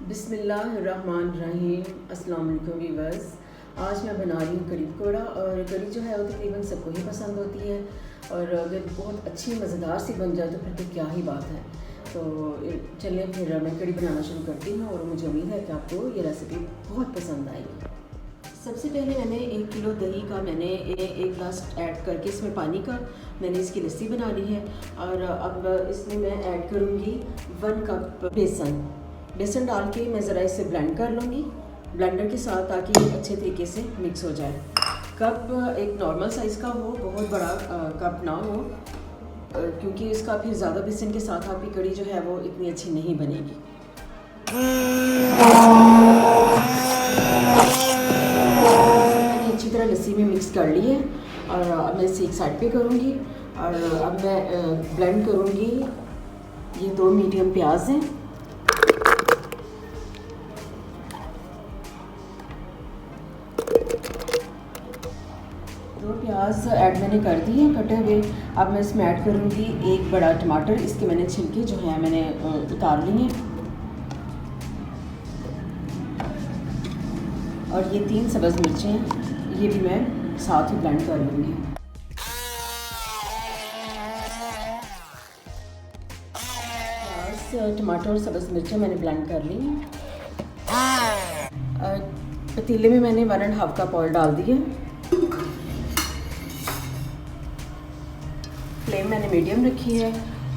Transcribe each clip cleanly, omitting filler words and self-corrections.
बिस्मिल्लाहिर्रहमानिर्रहीम। अस्सलाम वालेकुम व्यूअर्स। आज मैं बना रही हूँ कढ़ी पकौड़ा। और कढ़ी जो है वो तकरीबन सबको ही पसंद होती है, और अगर बहुत अच्छी मज़ेदार सी बन जाए तो फिर तो क्या ही बात है। तो चलिए फिर मैं कढ़ी बनाना शुरू करती हूँ, और मुझे उम्मीद है कि आपको ये रेसिपी बहुत पसंद आएगी। सबसे पहले मैंने 1 किलो दही का मैंने 1 गिलास ऐड करके इसमें पानी का मैंने इसकी लस्सी बना ली है। और अब इसमें मैं ऐड करूँगी 1 कप बेसन डाल के मैं ज़रा इसे ब्लेंड कर लूँगी ब्लेंडर के साथ, ताकि अच्छे तरीके से मिक्स हो जाए। कप एक नॉर्मल साइज़ का हो, बहुत बड़ा कप ना हो, क्योंकि इसका फिर ज़्यादा बेसन के साथ आपकी कढ़ी जो है वो इतनी अच्छी नहीं बनेगी। मैंने अच्छी तरह लस्सी में मिक्स कर ली है, और अब मैं इसे एक साइड पे करूँगी। और अब मैं ब्लेंड करूँगी। ये 2 मीडियम प्याज हैं। प्याज ऐड मैंने कर दी है कटे हुए। अब मैं इसमें ऐड करूँगी 1 बड़ा टमाटर। इसके मैंने छिलके जो है मैंने उतार लिए हैं। और ये 3 सब्ज़ मिर्चें हैं, ये भी मैं साथ ही ब्लेंड कर लूँगी। प्याज, टमाटर और सब्ज़ मिर्चें मैंने ब्लेंड कर ली हैं। पतीले में मैंने 1.5 कप ऑयल डाल दिया। फ्लेम मैंने मीडियम रखी है।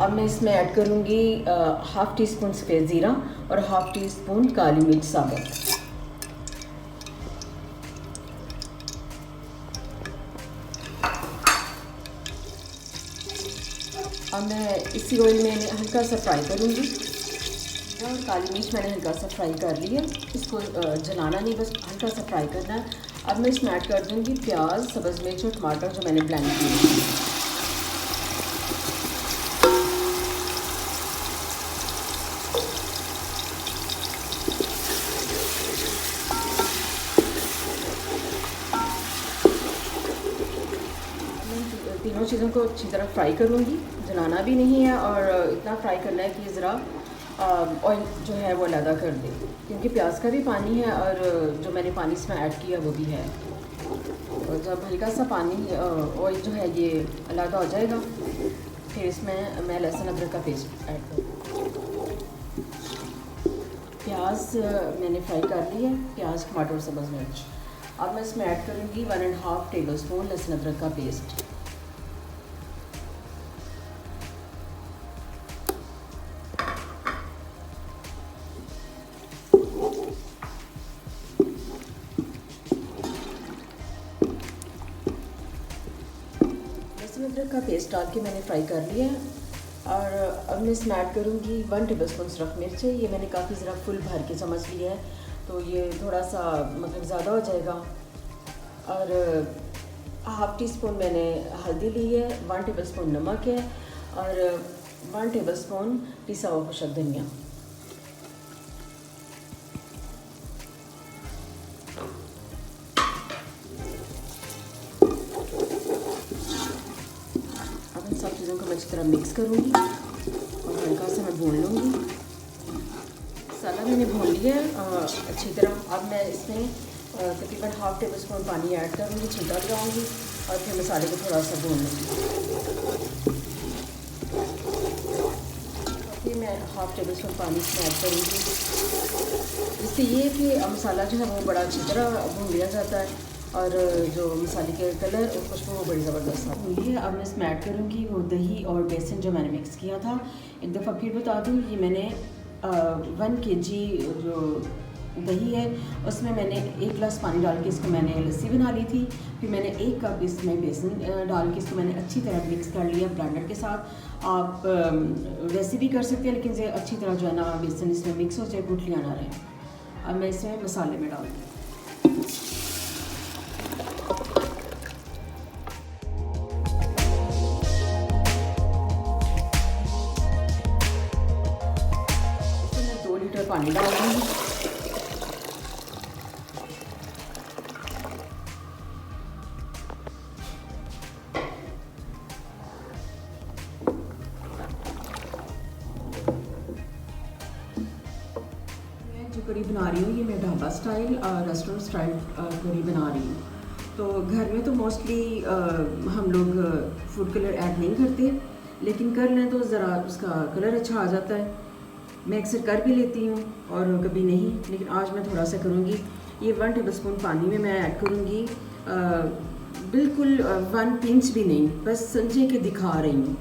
अब मैं इसमें ऐड करूँगी 1/2 टीस्पून सफ़ेद ज़ीरा और 1/2 टीस्पून काली मिर्च साबुत। अब मैं इसी ऑयल में हल्का सा फ्राई करूँगी। और काली मिर्च मैंने हल्का सा फ्राई कर ली है, इसको जलाना नहीं, बस हल्का सा फ्राई करना है। अब मैं इसमें ऐड कर दूँगी प्याज, सब्ज़ मिर्च और टमाटर जो मैंने ब्लेंड किए हैं। तीनों चीज़ों को अच्छी तरह फ्राई करूँगी, जलाना भी नहीं है, और इतना फ्राई करना है कि ज़रा ऑयल जो है वो अलग कर दे, क्योंकि प्याज का भी पानी है और जो मैंने पानी इसमें ऐड किया वो भी है। और जब हल्का सा पानी ऑयल जो है ये अलग हो जाएगा, फिर इसमें मैं लहसुन अदरक का पेस्ट ऐड करूँ। प्याज मैंने फ्राई कर ली है, प्याज, टमाटर और सब्ज़ मिर्च। अब मैं इसमें ऐड करूँगी 1.5 टेबल स्पून लहसुन अदरक का पेस्ट। लहसुन अदरक का पेस्ट डाल के मैंने फ्राई कर लिया है। और अब मैं इसमें ऐड करूँगी 1 टेबल स्पून सुरख मिर्च। ये मैंने काफ़ी ज़रा फुल भर के चम्मच लिया है, तो ये थोड़ा सा मतलब ज़्यादा हो जाएगा। और 1/2 टीस्पून मैंने हल्दी ली है, 1 टेबल स्पून नमक है, और 1 टेबल स्पून पिसा हुआ खुशक धनिया। अब इन सब चीज़ों को मैं अच्छी तरह मिक्स करूँगी और हल्का सा मैं भून लूँगी। मसाला मैंने भून लिया है अच्छी तरह। अब मैं इसमें तकरीबन 1/2 टेबल स्पून पानी ऐड करूँगी, छिलका लगाऊँगी, और फिर मसाले को थोड़ा सा भून लूँगी। फिर मैं 1/2 टेबल स्पून पानी इसमें ऐड करूँगी। इससे ये है कि मसाला जो है वो बड़ा अच्छी तरह भून लिया जाता है, और जो मसाले के कलर और खुशबू वो बड़ी ज़बरदस्त आती है। अब मैं इसमें ऐड करूँगी वो दही और बेसन जो मैंने मिक्स किया था। एक दफ़ा फिर बता दूँ, ये मैंने 1 kg जो दही है उसमें मैंने 1 गिलास पानी डाल के इसको मैंने लस्सी बना ली थी। फिर मैंने 1 कप इसमें बेसन डाल के इसको मैंने अच्छी तरह मिक्स कर लिया ब्लेंडर के साथ। आप वैसे भी कर सकते हैं, लेकिन ये अच्छी तरह जो है ना बेसन इसमें मिक्स हो जाए, गुठलियाँ ना रहें। अब मैं इसमें मसाले में डाल दूँ। इसमें 2 लीटर पानी डाल दूँगी। जो कड़ी बना रही हूँ ये मैं ढाबा स्टाइल रेस्टोरेंट स्टाइल कड़ी बना रही हूँ। तो घर में तो मोस्टली हम लोग फूड कलर ऐड नहीं करते, लेकिन कर लें तो ज़रा उसका कलर अच्छा आ जाता है। मैं अक्सर कर भी लेती हूँ और कभी नहीं, लेकिन आज मैं थोड़ा सा करूँगी। ये 1 टेबलस्पून पानी में मैं ऐड करूँगी, बिल्कुल 1 पिंच भी नहीं, बस समझे कि दिखा रही हूँ।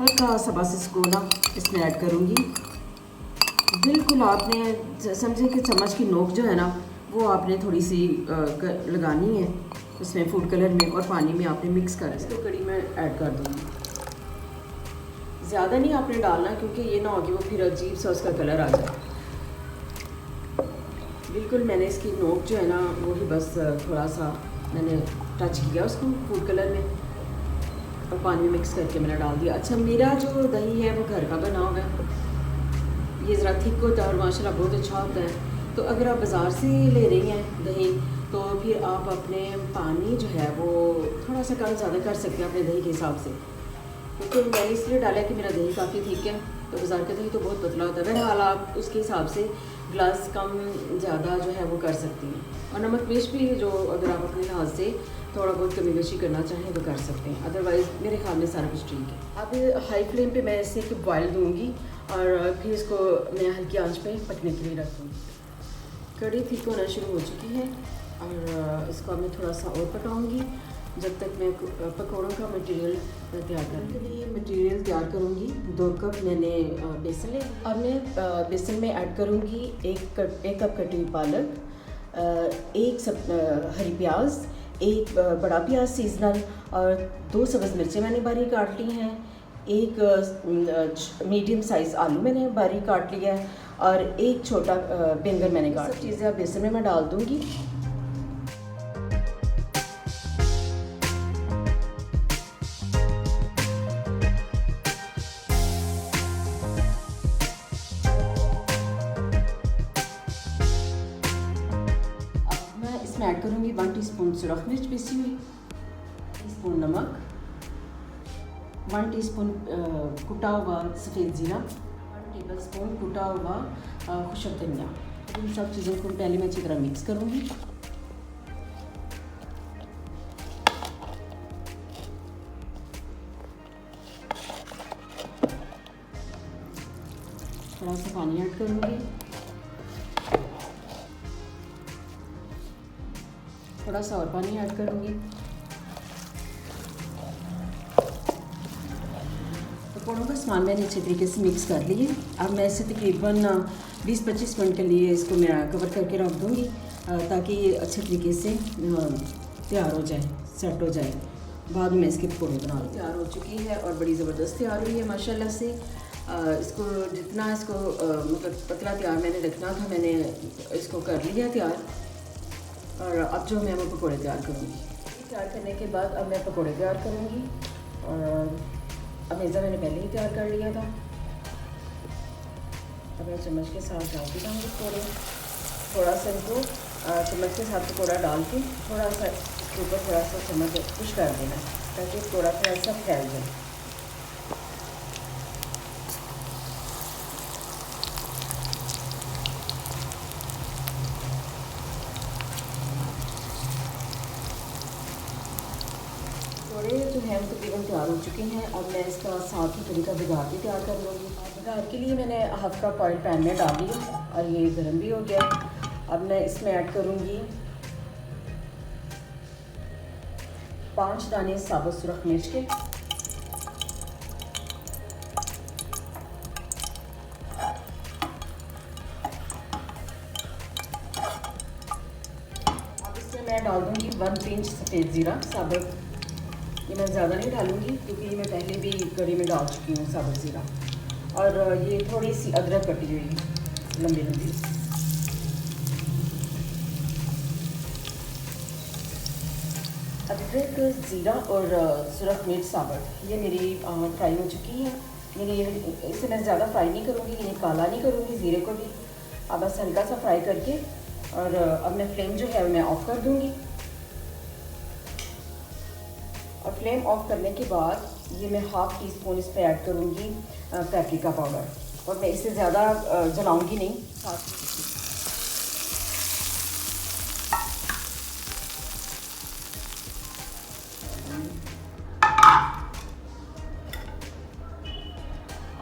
हल्का सा बस इसको ना इसमें ऐड करूँगी। बिल्कुल आपने समझे कि चम्मच की नोक जो है ना वो आपने थोड़ी सी लगानी है उसमें फूड कलर में, और पानी में आपने मिक्स कर इसको कड़ी में ऐड कर दूँगी। ज़्यादा नहीं आपने डालना, क्योंकि ये ना हो कि वो फिर अजीब सा उसका कलर आ जाए। बिल्कुल मैंने इसकी नोक जो है ना वो ही बस थोड़ा सा मैंने टच किया उसको फूड कलर में और पानी में मिक्स करके मैंने डाल दिया। अच्छा, मेरा जो दही है वो घर का बना हुआ है, ये ज़रा थिक होता है और माशाल्लाह बहुत अच्छा होता है। तो अगर आप बाज़ार से ले रही हैं दही तो फिर आप अपने पानी जो है वो थोड़ा सा कम ज़्यादा कर सकते हैं अपने दही के हिसाब से। क्योंकि तो मैंने इसलिए डाला कि मेरा दही काफ़ी ठीक है, तो बाज़ार का दही तो बहुत पतला होता है। बहरहाल आप उसके हिसाब से ग्लास कम ज़्यादा जो है वो कर सकती हैं। और नमक मिर्च भी जो अगर आप अपने लिहाज से थोड़ा बहुत कमी बेशी करना चाहें तो कर सकते हैं, अदरवाइज़ मेरे ख्याल में सारा कुछ ठीक है। अब हाई फ्लेम पे मैं इसे बॉयल दूँगी और फिर इसको मैं हल्की आंच पे पकने के लिए रख दूँगी। कड़ी ठीक होना शुरू हो चुकी है और इसको मैं थोड़ा सा और पकाऊँगी जब तक मैं पकौड़ों का मटेरियल तैयार करने के लिए मटेरियल तैयार करूँगी। 2 कप मैंने बेसन ले, अब मैं बेसन में ऐड करूँगी 1 कप कटी हुई पालक, 1 हरी प्याज, 1 बड़ा प्याज सीजनल और 2 सब्ज़ मिर्चें मैंने बारीक काट ली हैं, 1 मीडियम साइज़ आलू मैंने बारीक काट लिया है और 1 छोटा बैंगन मैंने काट। सब चीज़ें अब बेसन में मैं डाल दूँगी। इसमें ऐड करूँगी 1 टीस्पून सुरख मिर्च पिसी हुई, टीस्पून नमक, 1 टीस्पून कुटा हुआ सफ़ेद ज़ीरा, 1 टेबलस्पून कुटा हुआ खुशक धनिया। इन सब चीज़ों को पहले मैं अच्छी तरह मिक्स करूँगी। थोड़ा सा पानी ऐड करूँगी, थोड़ा सा और पानी ऐड करूँगी। पकौड़ों का सामान मैंने अच्छे तरीके से मिक्स कर लिए। अब मैं इसे तकरीबन 20-25 मिनट के लिए इसको मैं कवर करके रख दूँगी ताकि ये अच्छे तरीके से तैयार हो जाए, सेट हो जाए। बाद में इसके पकौड़े बना लूँ। तैयार हो चुकी है और बड़ी ज़बरदस्त तैयार हुई है माशाल्लाह से। इसको जितना इसको मतलब पतला तैयार मैंने रखना था मैंने इसको कर लिया तैयार। और अब जो मैं वो पकौड़े तैयार करूँगी। तैयार करने के बाद अब मैं पकौड़े तैयार करूँगी। और अमेज़ा मैंने पहले ही तैयार कर लिया था। अब मैं चम्मच के साथ डाल दी दूँगी पकौड़े। थोड़ा सा इनको चम्मच के साथ पकौड़ा डाल के थोड़ा सा इसके ऊपर थोड़ा सा चम्मच पुश कर देना ताकि पकौड़ा थोड़ा सा फैल जाए। पकौड़े जो हैं तकरीबन तैयार हो चुके हैं। अब मैं इसका साथ ही कड़ी का बिगाड़ भी तैयार कर लूँगी। बिगाड़ के लिए मैंने हाफ कप ऑयल पैन में डाल दिया और ये गर्म भी हो गया। अब मैं इसमें ऐड करूँगी 5 दाने साबुत सुरख मिर्च के, अब इसमें मैं डाल दूँगी 1 पिंच सफ़ेद ज़ीरा साबुत। ये मैं ज़्यादा नहीं डालूँगी क्योंकि ये मैं पहले भी कड़ी में डाल चुकी हूँ साबुत ज़ीरा। और ये थोड़ी सी अदरक कटी हुई लंबी लंबी। अदरक, ज़ीरा और सुरख मिर्च साबुत ये मेरी फ्राई हो चुकी है। मेरी इसे मैं ज़्यादा फ्राई नहीं करूँगी, ये काला नहीं करूँगी ज़ीरे को भी। अब बस हल्का सा फ्राई करके और अब मैं फ्लेम जो है मैं ऑफ़ कर दूँगी। और फ्लेम ऑफ करने के बाद ये मैं हाफ़ टी स्पून इस पर ऐड करूँगी पेपरिका पाउडर। और मैं इससे ज़्यादा जलाऊँगी नहीं।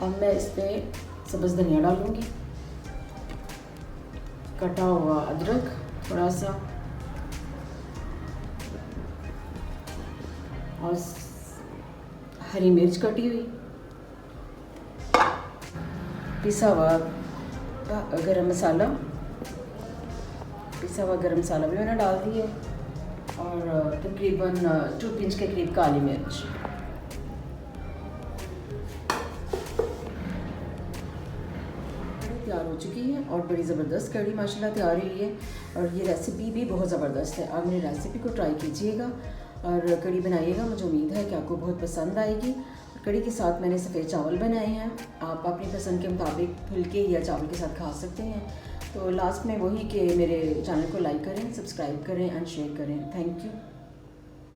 अब मैं इस पर सब्ज़ धनिया डालूँगी, कटा हुआ अदरक थोड़ा सा, और हरी मिर्च कटी हुई, पिसा हुआ गरम मसाला, भी मैंने डाल दी है, और तकरीबन 2 पिंच के करीब काली मिर्च। तैयार हो चुकी है और बड़ी ज़बरदस्त कड़ी माशाल्लाह तैयार हुई है। और ये रेसिपी भी बहुत ज़बरदस्त है। आप मेरी रेसिपी को ट्राई कीजिएगा और कड़ी बनाइएगा, मुझे उम्मीद है कि आपको बहुत पसंद आएगी। कड़ी के साथ मैंने सफ़ेद चावल बनाए हैं, आप अपनी पसंद के मुताबिक फुल्के या चावल के साथ खा सकते हैं। तो लास्ट में वही कि मेरे चैनल को लाइक करें, सब्सक्राइब करें एंड शेयर करें। Thank you.